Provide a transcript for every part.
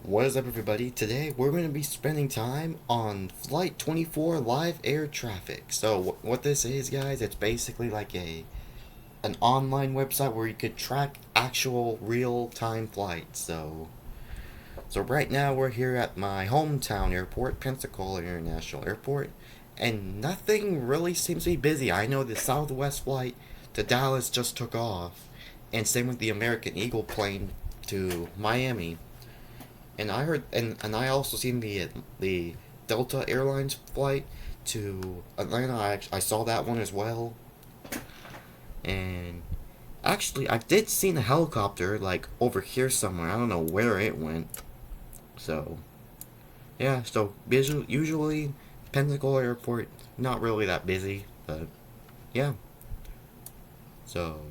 What is up, everybody? Today we're going to be spending time on Flight24 live air traffic. So what this is, guys, it's basically like an online website where you could track actual real-time flights. So right now we're here at my hometown airport, Pensacola International Airport, and nothing really seems to be busy. I know the Southwest flight to Dallas just took off, and same with the American Eagle plane to Miami. And I heard, and I also seen the Delta Airlines flight to Atlanta. I saw that one as well. And actually, I did see a helicopter like over here somewhere. I don't know where it went. So yeah. So usually Pensacola Airport not really that busy, but yeah. So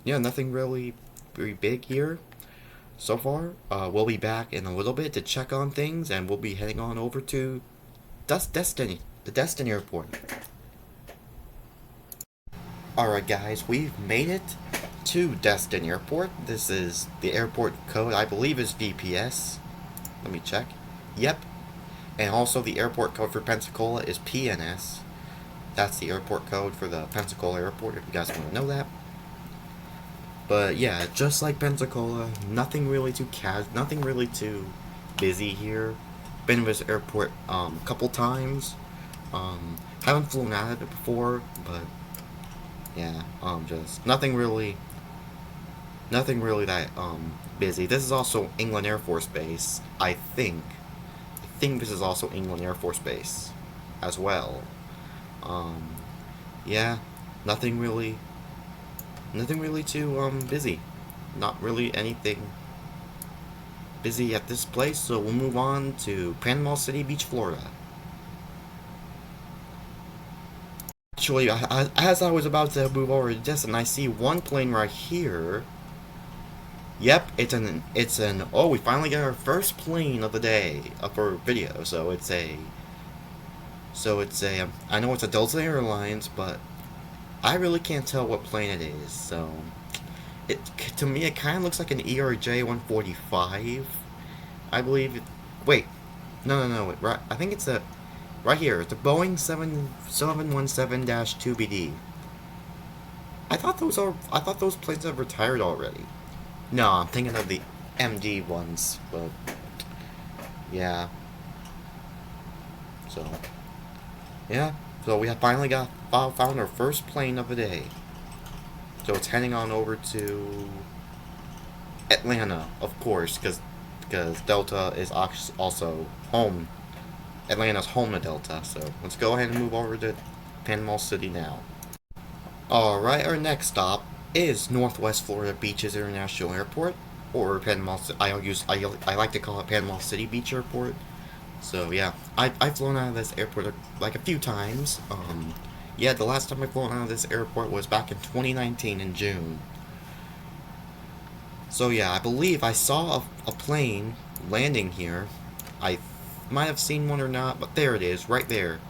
yeah, nothing really very big here so far. We'll be back in a little bit to check on things, and we'll be heading on over to the Destin Airport. Alright, guys, we've made it to Destin Airport. This is the airport code, I believe is VPS. Let me check. Yep. And also the airport code for Pensacola is PNS. That's the airport code for the Pensacola Airport, if you guys want to know that. But yeah, just like Pensacola, nothing really too busy here. Been to this airport a couple times. Haven't flown out of it before, but yeah, just nothing really that busy. This is also England Air Force Base, I think. I think this is also England Air Force Base as well. Yeah, nothing really too busy. Not really anything busy at this place, so we'll move on to Panama City Beach, Florida. Actually, as I was about to move over to this, and I see one plane right here. Yep, it's an. Oh, we finally got our first plane of the day for video. So it's a. I know it's a Delta Airlines, but I really can't tell what plane it is. So, to me it kind of looks like an ERJ 145. I believe. Wait, no. Right, I think it's a. Right here, it's a Boeing 717-2BD. I thought those planes have retired already. No, I'm thinking of the MD ones, but yeah. So yeah, so we have finally found our first plane of the day. So it's heading on over to Atlanta, of course, because Delta is also home. Atlanta's home to Delta, so let's go ahead and move over to Panama City now. Alright, our next stop is Northwest Florida Beaches International Airport, or Panama. I like to call it Panama City Beach Airport. So yeah, I've flown out of this airport like a few times. Yeah, the last time I flown out of this airport was back in 2019 in June. So yeah, I believe I saw a plane landing here. I might have seen one or not, but there it is, right there.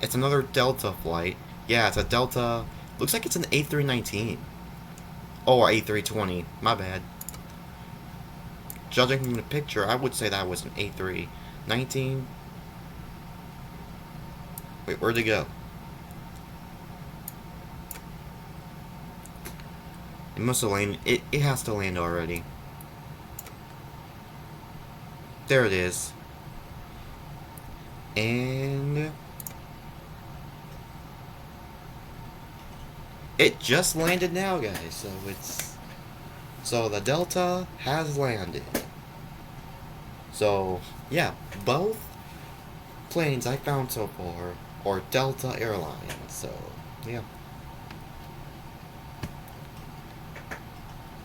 It's another Delta flight. Yeah, it's a Delta. Looks like it's an A319. Oh, or A320. My bad. Judging from the picture, I would say that was an A319. Wait, where'd it go? It must have landed. It has to land already. There it is. And it just landed now, guys. So the Delta has landed. So yeah, both planes I found so far are Delta Airlines. So yeah,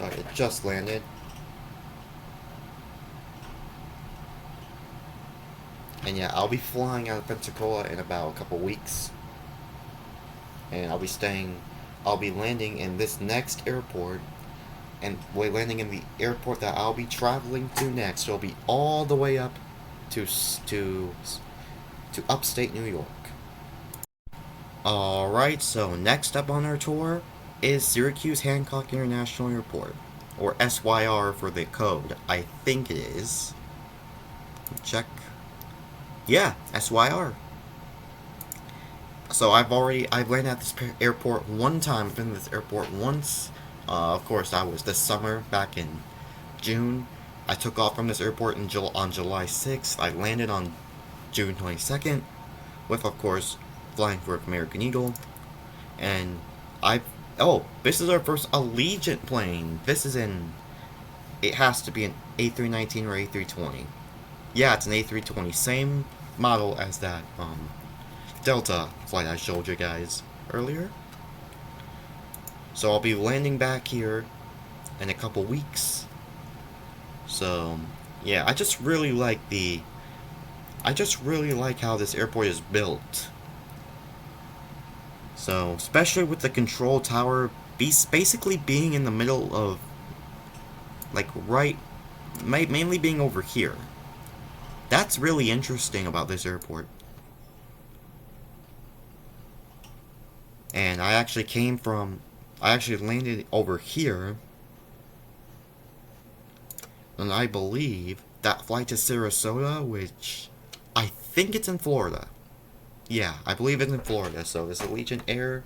it just landed. And yeah, I'll be flying out of Pensacola in about a couple weeks. And I'll be landing in this next airport. And we're landing in the airport that I'll be traveling to next. It'll be all the way up to upstate New York. Alright, so next up on our tour is Syracuse Hancock International Airport. Or SYR for the code, I think it is. Check. Yeah, SYR. So I've landed at this airport one time. I've been to this airport once. Of course, that was this summer, back in June. I took off from this airport on July 6th. I landed on June 22nd, with, of course, flying for American Eagle. And this is our first Allegiant plane. It has to be an A319 or A320. Yeah, it's an A320, same model as that Delta flight I showed you guys earlier. So I'll be landing back here in a couple weeks. So yeah, I just really like how this airport is built. So especially with the control tower basically being in the middle of, like, mainly being over here. That's really interesting about this airport. And I actually landed over here. And I believe that flight to Sarasota, which I think it's in Florida. Yeah, I believe it's in Florida. So this Allegiant Air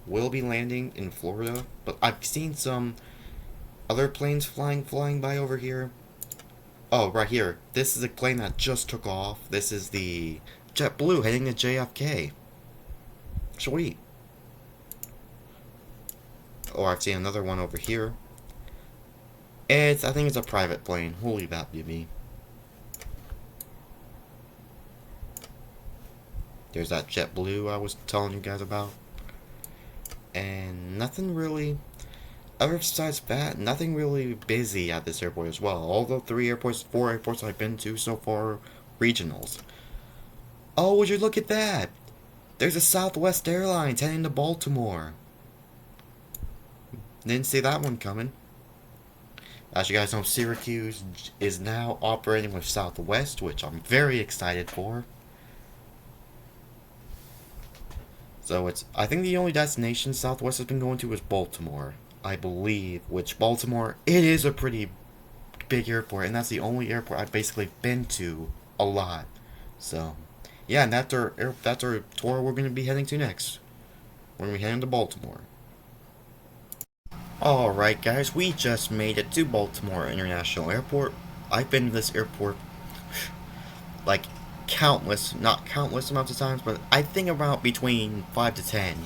will be landing in Florida. But I've seen some other planes flying by over here. Oh, right here. This is a plane that just took off. This is the JetBlue heading to JFK. Sweet. Oh, I've seen another one over here. I think it's a private plane. Holy that be me. There's that JetBlue I was telling you guys about. And nothing really, other besides that, nothing really busy at this airport as well. All the 4 airports I've been to so far, regionals. Oh, would you look at that? There's a Southwest Airlines heading to Baltimore. Didn't see that one coming. As you guys know, Syracuse is now operating with Southwest, which I'm very excited for. So I think the only destination Southwest has been going to is Baltimore, I believe. Which Baltimore, it is a pretty big airport, and that's the only airport I've basically been to a lot. So, yeah, and that's our tour we're going to be heading to next. We're going to be heading to Baltimore. Alright guys, we just made it to Baltimore International Airport. I've been to this airport like not countless amounts of times, but I think about between 5 to 10.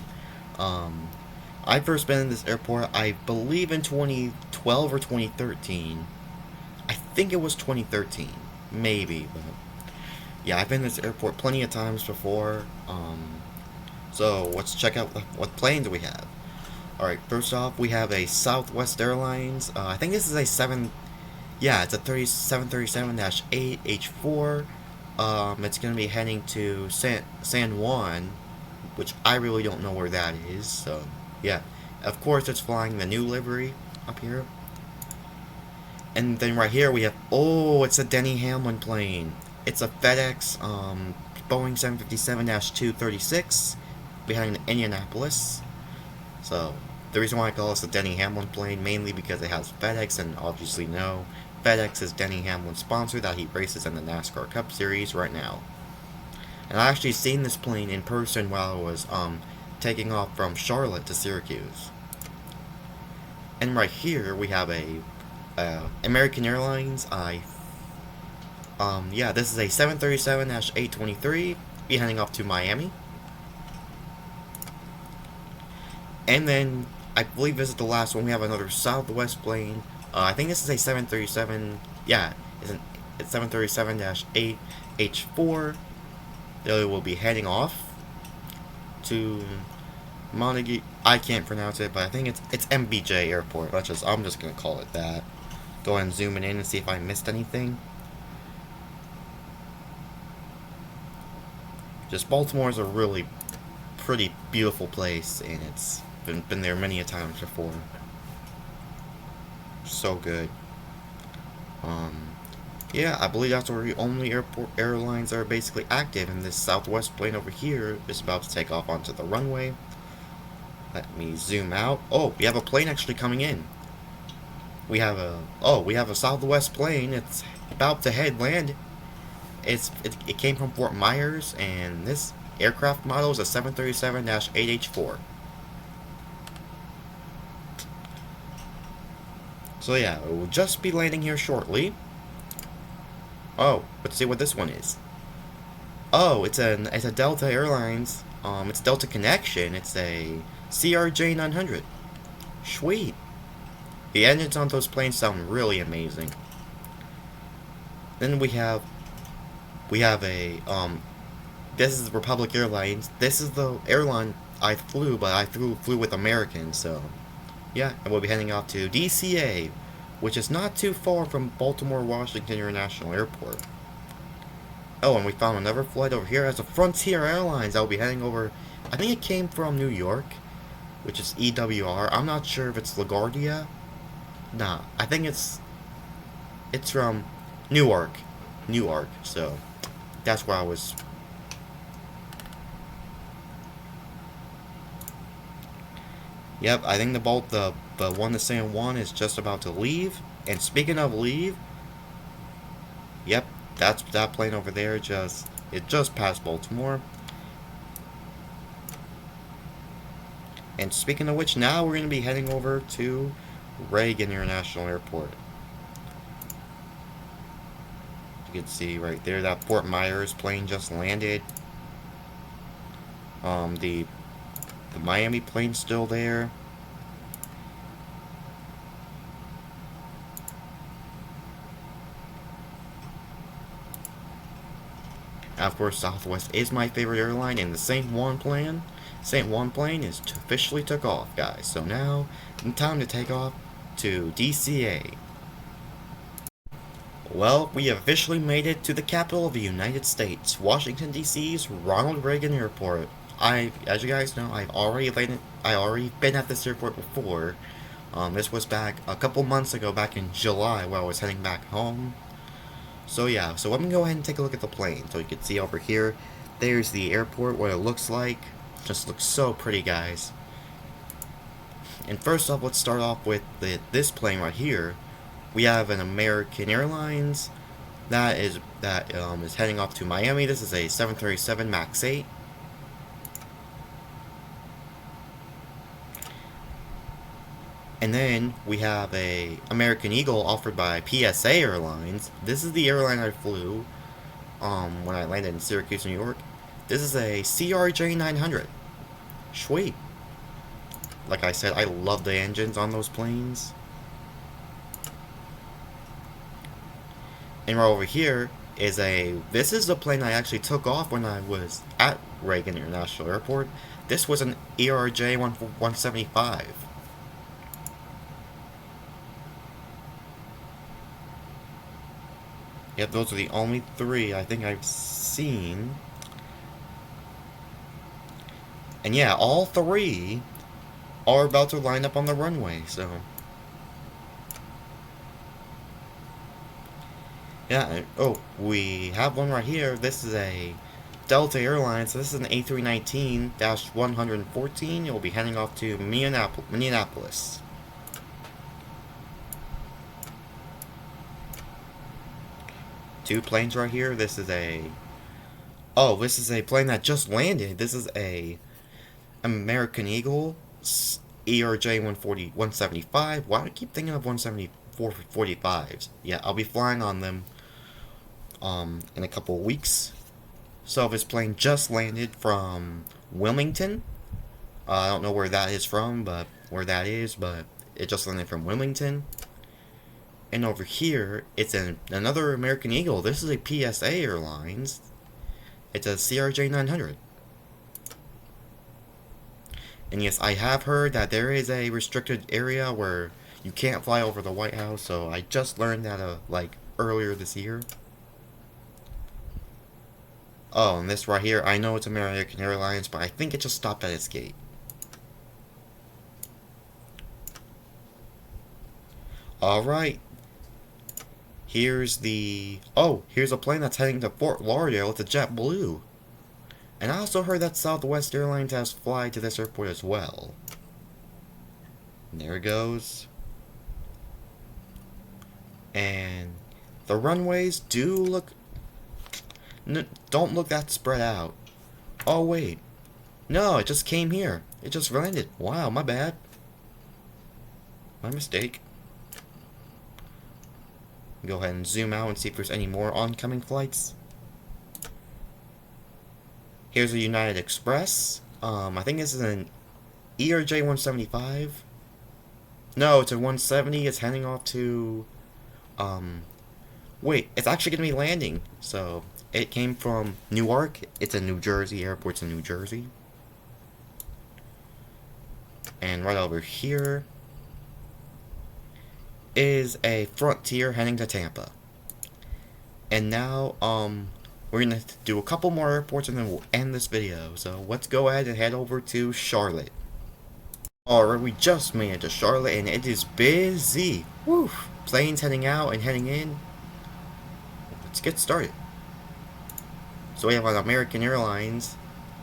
I first been in this airport, I believe in 2012 or 2013. I think it was 2013, maybe, but yeah, I've been in this airport plenty of times before. So let's check out what planes we have. Alright, first off, we have a Southwest Airlines. I think this is a it's a 737-8 H4. It's going to be heading to San Juan, which I really don't know where that is. So, yeah. Of course, it's flying the new livery up here. And then right here we have, it's a Denny Hamlin plane. It's a FedEx Boeing 757-236. Be heading to Indianapolis. So, the reason why I call this a Denny Hamlin plane, mainly because it has FedEx, and obviously FedEx is Denny Hamlin's sponsor that he races in the NASCAR Cup Series right now. And I actually seen this plane in person while I was taking off from Charlotte to Syracuse. And right here we have a American Airlines. This is a 737-823. Be heading off to Miami. And then, I believe this is the last one. We have another Southwest plane. I think this is a 737. Yeah, it's 737-8 H4. They will be heading off to Montague. I can't pronounce it, but I think it's MBJ Airport. I'm just gonna call it that. Go ahead and zoom it in and see if I missed anything. Just Baltimore is a really pretty beautiful place, and it's been there many a times before. So good. Yeah, I believe that's the only airlines that are basically active, and this Southwest plane over here is about to take off onto the runway. Let me zoom out. Oh, we have a plane actually coming in. We have a Southwest plane. It's about to land. it came from Fort Myers, and this aircraft model is a 737-8H4. So yeah, it will just be landing here shortly. Oh, let's see what this one is. Oh, it's a Delta Airlines. It's Delta Connection. It's a CRJ900. Sweet. The engines on those planes sound really amazing. Then we have a this is Republic Airlines. This is the airline I flew, but I flew with American, so yeah, and we'll be heading off to DCA, which is not too far from Baltimore Washington International Airport. Oh, and we found another flight over here as a Frontier Airlines. I'll be heading over. I think it came from New York, which is EWR. I'm not sure if it's LaGuardia. Nah, I think it's from Newark. So that's where I was. Yep, I think the one that's saying one is just about to leave. And speaking of leave, yep, that's that plane over there. It just passed Baltimore. And speaking of which, now we're going to be heading over to Reagan International Airport. You can see right there that Fort Myers plane just landed. The Miami plane's still there. And of course, Southwest is my favorite airline, and the St. Juan plane is officially took off, guys. So now, time to take off to DCA. Well, we have officially made it to the capital of the United States, Washington, D.C.'s Ronald Reagan Airport. As you guys know, I already been at this airport before. This was back a couple months ago, back in July, while I was heading back home. So yeah, so let me go ahead and take a look at the plane. So you can see over here, there's the airport, what it looks like. Just looks so pretty, guys. And first off, let's start off with this plane right here. We have an American Airlines that is heading off to Miami. This is a 737 MAX 8. And then we have a American Eagle offered by PSA Airlines. This is the airline I flew when I landed in Syracuse, New York. This is a CRJ900. Sweet. Like I said, I love the engines on those planes. And right over here is this is the plane I actually took off when I was at Reagan International Airport. This was an ERJ 175. Yep, those are the only three I think I've seen. And yeah, all three are about to line up on the runway, so. Yeah, oh, we have one right here. This is a Delta Airlines. So this is an A319-114. You'll be heading off to Minneapolis. Two planes right here. This is a plane that just landed. This is a American Eagle ERJ 175. Why do I keep thinking of 175s? Yeah, I'll be flying on them in a couple of weeks. So this plane just landed from Wilmington. I don't know where that is from, but it just landed from Wilmington. And over here, it's another American Eagle. This is a PSA Airlines. It's a CRJ900. And yes, I have heard that there is a restricted area where you can't fly over the White House, so I just learned that earlier this year. Oh, and this right here, I know it's American Airlines, but I think it just stopped at its gate. Alright. Here's a plane that's heading to Fort Lauderdale. It's a JetBlue. And I also heard that Southwest Airlines has fly to this airport as well. And there it goes. And the runways do look Don't look that spread out. Oh, wait. No, it just came here. It just landed. Wow, my bad. My mistake. Go ahead and zoom out and see if there's any more oncoming flights. Here's a United Express. I think this is an ERJ 175. No, it's a 170. It's heading off to, wait, it's actually going to be landing. So, it came from Newark. It's a New Jersey. Airport's in New Jersey. And right over here is a Frontier heading to Tampa. And now, we're going to do a couple more airports and then we'll end this video. So, let's go ahead and head over to Charlotte. Alright, we just made it to Charlotte and it is busy. Woo! Planes heading out and heading in. Let's get started. So we have on American Airlines.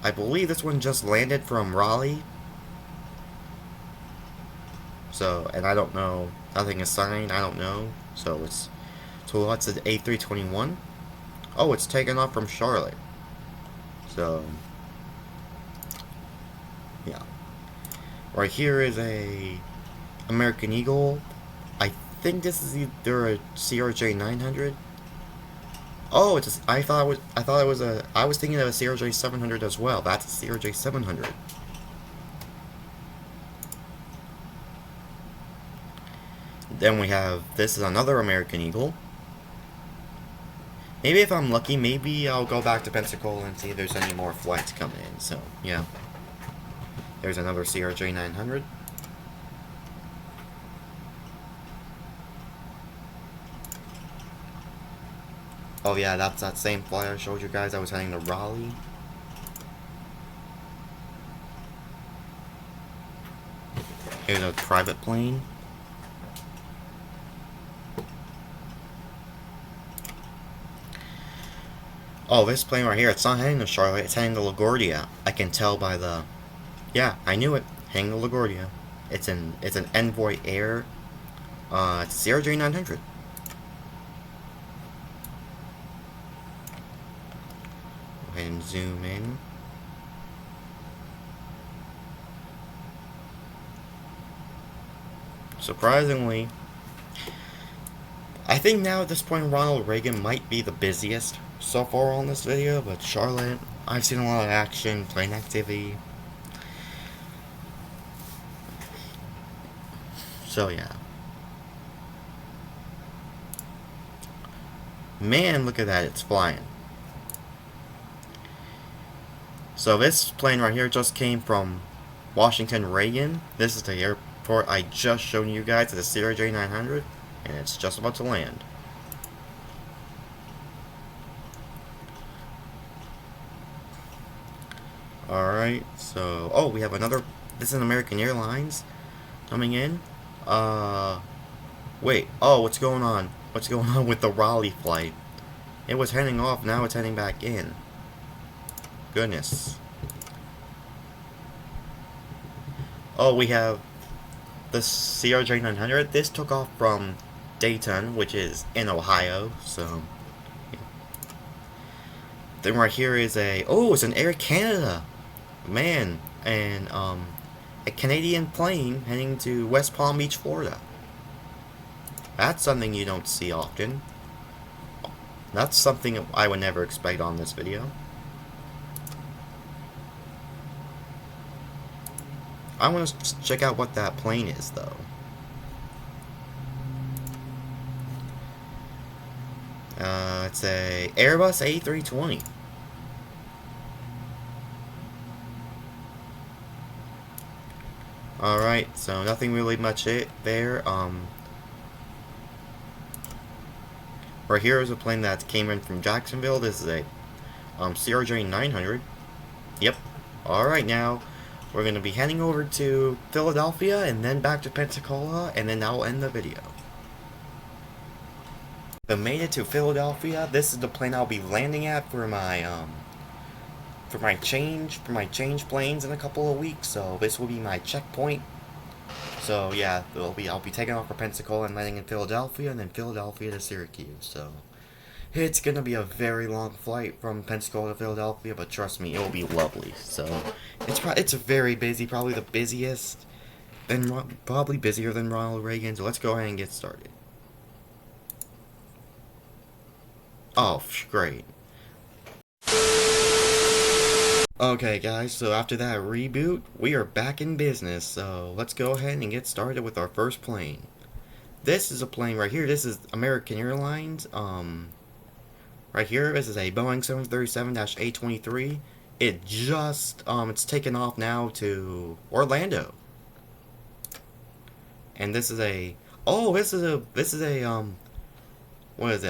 I believe this one just landed from Raleigh. So, and I don't know. Nothing is signed. I don't know. So that's the A321. Oh, it's taken off from Charlotte. So, yeah. Right here is a American Eagle. I think this is either a CRJ 900. Oh, it's a, I was thinking of a CRJ 700 as well. That's a CRJ 700. Then we have, this is another American Eagle. Maybe if I'm lucky, maybe I'll go back to Pensacola and see if there's any more flights coming in. So, yeah. There's another CRJ 900. Oh yeah, that's that same flight I showed you guys. I was heading to Raleigh. Here's a private plane. Oh, this plane right here, it's not heading to Charlotte, it's heading to LaGuardia. I can tell by the... Yeah, I knew it. Heading to LaGuardia. It's an Envoy Air. It's CRJ 900. Go ahead and zoom in. Surprisingly, I think now at this point Ronald Reagan might be the busiest so far on this video, but Charlotte, I've seen a lot of action, plane activity. So yeah. Man, look at that, it's flying. So this plane right here just came from Washington Reagan. This is the airport I just showed you guys, the CRJ 900, and it's just about to land. Alright, so, oh, we have another, this is an American Airlines coming in. Wait, oh, what's going on? What's going on with the Raleigh flight? It was heading off, now it's heading back in. Goodness. Oh, we have the CRJ 900. This took off from Dayton, which is in Ohio, so... Yeah. Then right here is a... Oh, it's an Air Canada! Man, and, a Canadian plane heading to West Palm Beach, Florida. That's something you don't see often. That's something I would never expect on this video. I want to check out what that plane is, though. It's a Airbus A320. Alright, so nothing really much there. Right here is a plane that came in from Jacksonville. This is a CRJ 900. Yep. Alright, now we're going to be heading over to Philadelphia and then back to Pensacola, and then I'll end the video. I made it to Philadelphia. This is the plane I'll be landing at for my change planes in a couple of weeks. So this will be my checkpoint. So yeah, I'll be taking off for Pensacola and landing in Philadelphia, and then Philadelphia to Syracuse. So It's gonna be a very long flight from Pensacola to Philadelphia, but trust me, it'll be lovely. So, it's very busy, probably the busiest, and probably busier than Ronald Reagan. So let's go ahead and get started. Oh, great. Okay, guys, so after that reboot, we are back in business. So let's go ahead and get started with our first plane. This is a plane right here. This is American Airlines. Right here, this is a Boeing 737-823. It's taken off now to Orlando. And this is a, what is it?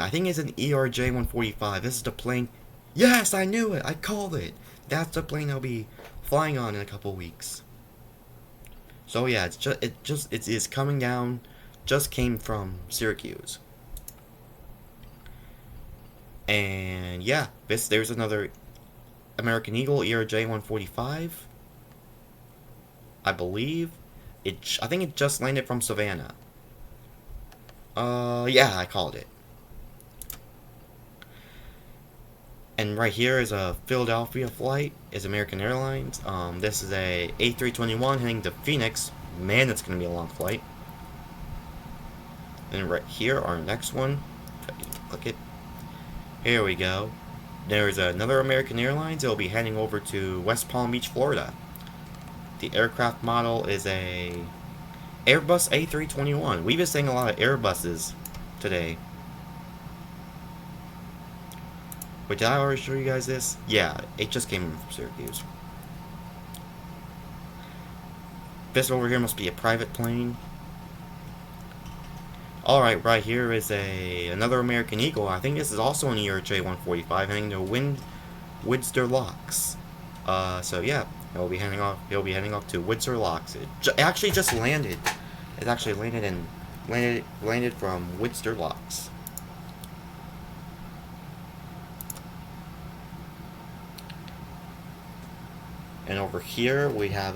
I think it's an ERJ-145. This is the plane. Yes, I knew it. I called it. That's the plane I'll be flying on in a couple weeks. So yeah, it is coming down. Just came from Syracuse. And yeah, there's another American Eagle ERJ-145. I believe I think it just landed from Savannah. Yeah, I called it. And right here is a Philadelphia flight, is American Airlines. This is a A321 heading to Phoenix. Man, that's gonna be a long flight. And right here, our next one, if I can click it. Here we go. There's another American Airlines. It'll be heading over to West Palm Beach, Florida. The aircraft model is a Airbus A321. We've been seeing a lot of Airbuses today. Wait, did I already show you guys this? Yeah, it just came from Syracuse. This over here must be a private plane. Alright, right here is another American Eagle. I think this is also an ERJ-145 heading to Windsor Locks. So yeah, it'll be heading off to Windsor Locks. It actually just landed. It actually landed from Windsor Locks. And over here we have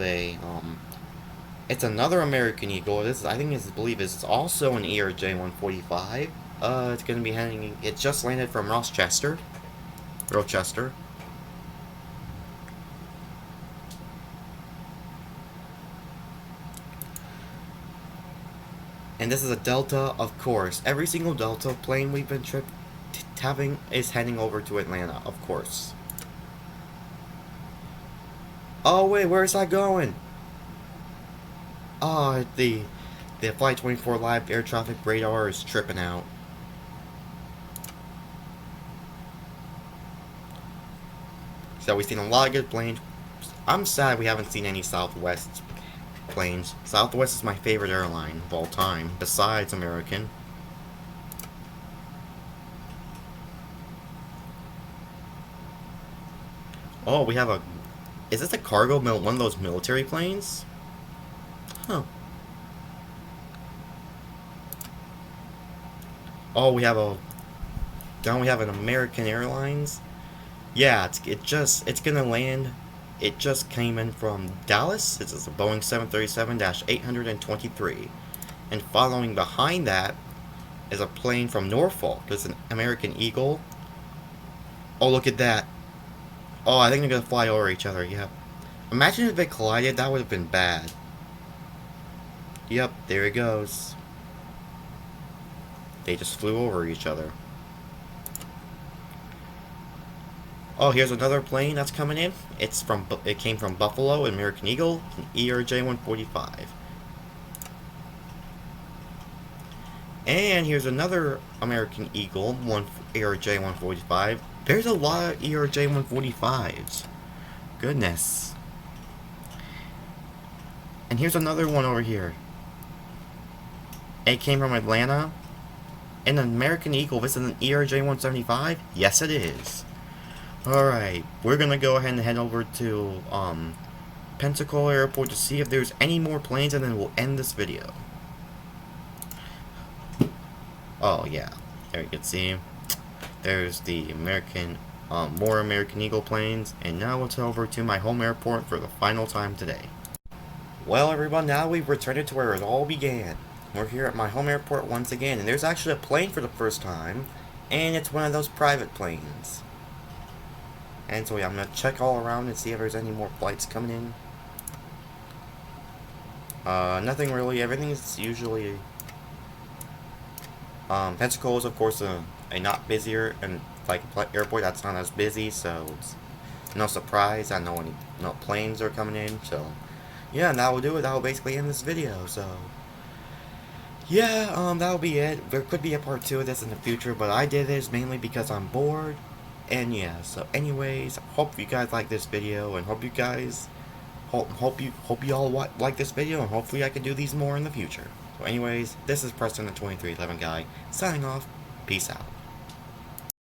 it's another American Eagle. I believe it's also an ERJ-145. It's gonna be it just landed from Rochester. And this is a Delta, of course. Every single Delta plane we've been having is heading over to Atlanta, of course. Oh wait, where is that going? Oh, the Flight24 live air traffic radar is tripping out. So we've seen a lot of good planes. I'm sad we haven't seen any Southwest planes. Southwest is my favorite airline of all time, besides American. Oh, we have is this a cargo one of those military planes? Huh. Oh, we have an American Airlines. Yeah, it's gonna land. It just came in from Dallas. This is a Boeing 737-823, and following behind that is a plane from Norfolk. It's an American Eagle. Oh, look at that. Oh, I think they're gonna fly over each other. Yep. Imagine if they collided. That would have been bad. Yep, there it goes. They just flew over each other. Oh, here's another plane that's coming in. It came from Buffalo, American Eagle, an ERJ-145. And here's another American Eagle, ERJ-145. There's a lot of ERJ-145s. Goodness. And here's another one over here. It came from Atlanta. An American Eagle. This is an ERJ-175? Yes, it is. Alright, we're gonna go ahead and head over to Pensacola Airport to see if there's any more planes, and then we'll end this video. Oh yeah, there you can see. There's the more American Eagle planes, and now let's head over to my home airport for the final time today. Well, everyone, now we've returned to where it all began. We're here at my home airport once again, and there's actually a plane for the first time, And it's one of those private planes. And so yeah, I'm gonna check all around and see if there's any more flights coming in. Nothing really. Everything is usually. Pensacola is of course a not busier and like airport that's not as busy, so it's no surprise. I know no planes are coming in. So yeah, and that will do it. That will basically end this video. So yeah, that'll be it. There could be a part 2 of this in the future, but I did this mainly because I'm bored. And yeah, so anyways, hope you guys like this video, and hope you guys hope you all like this video, and hopefully I can do these more in the future. So anyways, this is Preston the 2311 guy signing off. Peace out.